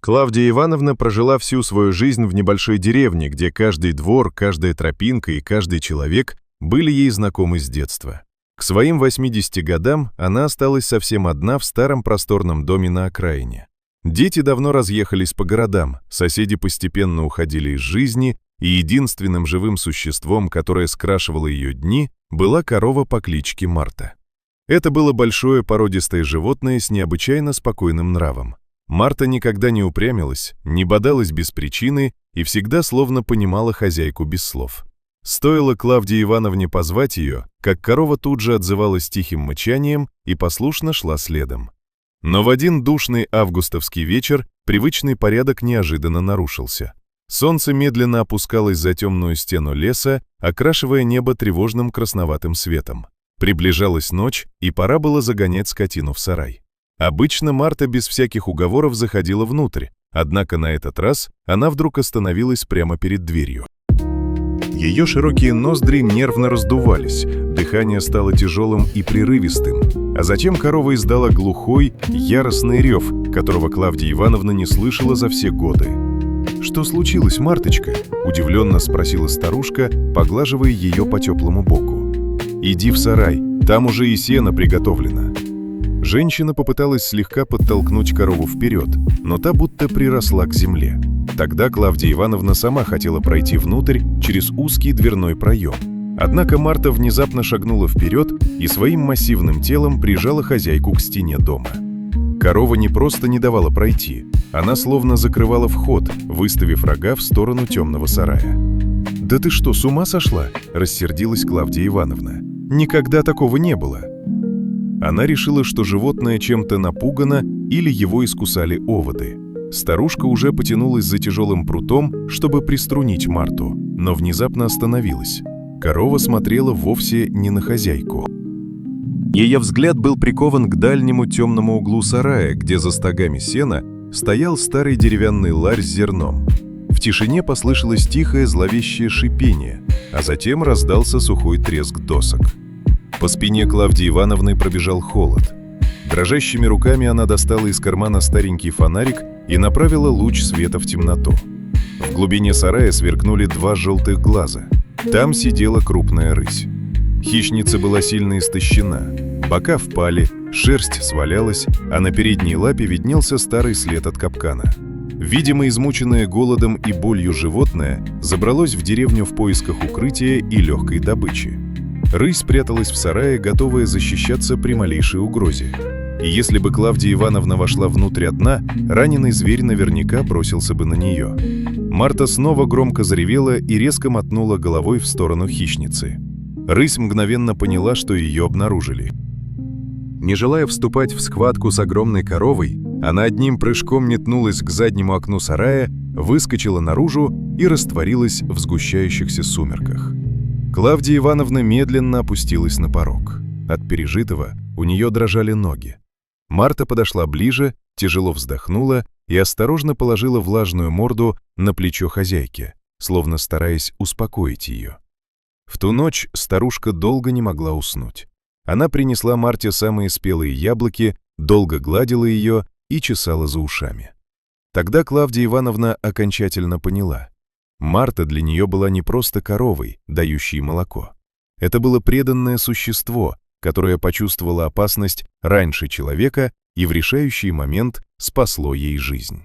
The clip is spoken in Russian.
Клавдия Ивановна прожила всю свою жизнь в небольшой деревне, где каждый двор, каждая тропинка и каждый человек были ей знакомы с детства. К своим 80 годам она осталась совсем одна в старом просторном доме на окраине. Дети давно разъехались по городам, соседи постепенно уходили из жизни, и единственным живым существом, которое скрашивало ее дни, была корова по кличке Марта. Это было большое породистое животное с необычайно спокойным нравом. Марта никогда не упрямилась, не бодалась без причины и всегда словно понимала хозяйку без слов. Стоило Клавдии Ивановне позвать ее, как корова тут же отзывалась тихим мычанием и послушно шла следом. Но в один душный августовский вечер привычный порядок неожиданно нарушился. Солнце медленно опускалось за темную стену леса, окрашивая небо тревожным красноватым светом. Приближалась ночь, и пора было загонять скотину в сарай. Обычно Марта без всяких уговоров заходила внутрь, однако на этот раз она вдруг остановилась прямо перед дверью. Ее широкие ноздри нервно раздувались, дыхание стало тяжелым и прерывистым, а затем корова издала глухой, яростный рев, которого Клавдия Ивановна не слышала за все годы. «Что случилось, Марточка?» – удивленно спросила старушка, поглаживая ее по теплому боку. «Иди в сарай, там уже и сено приготовлено». Женщина попыталась слегка подтолкнуть корову вперед, но та будто приросла к земле. Тогда Клавдия Ивановна сама хотела пройти внутрь через узкий дверной проем. Однако Марта внезапно шагнула вперед и своим массивным телом прижала хозяйку к стене дома. Корова не просто не давала пройти, она словно закрывала вход, выставив рога в сторону темного сарая. «Да ты что, с ума сошла?» – рассердилась Клавдия Ивановна. «Никогда такого не было». Она решила, что животное чем-то напугано или его искусали оводы. Старушка уже потянулась за тяжелым прутом, чтобы приструнить Марту, но внезапно остановилась. Корова смотрела вовсе не на хозяйку. Ее взгляд был прикован к дальнему темному углу сарая, где за стогами сена стоял старый деревянный ларь с зерном. В тишине послышалось тихое зловещее шипение, а затем раздался сухой треск досок. По спине Клавдии Ивановны пробежал холод. Дрожащими руками она достала из кармана старенький фонарик и направила луч света в темноту. В глубине сарая сверкнули два желтых глаза. Там сидела крупная рысь. Хищница была сильно истощена. Бока впали, шерсть свалялась, а на передней лапе виднелся старый след от капкана. Видимо, измученное голодом и болью животное забралось в деревню в поисках укрытия и легкой добычи. Рысь спряталась в сарае, готовая защищаться при малейшей угрозе. И если бы Клавдия Ивановна вошла внутрь одна, раненый зверь наверняка бросился бы на нее. Марта снова громко заревела и резко мотнула головой в сторону хищницы. Рысь мгновенно поняла, что ее обнаружили. Не желая вступать в схватку с огромной коровой, она одним прыжком метнулась к заднему окну сарая, выскочила наружу и растворилась в сгущающихся сумерках. Клавдия Ивановна медленно опустилась на порог. От пережитого у нее дрожали ноги. Марта подошла ближе, тяжело вздохнула и осторожно положила влажную морду на плечо хозяйки, словно стараясь успокоить ее. В ту ночь старушка долго не могла уснуть. Она принесла Марте самые спелые яблоки, долго гладила ее и чесала за ушами. Тогда Клавдия Ивановна окончательно поняла. Марта для нее была не просто коровой, дающей молоко. Это было преданное существо, которое почувствовало опасность раньше человека и в решающий момент спасло ей жизнь.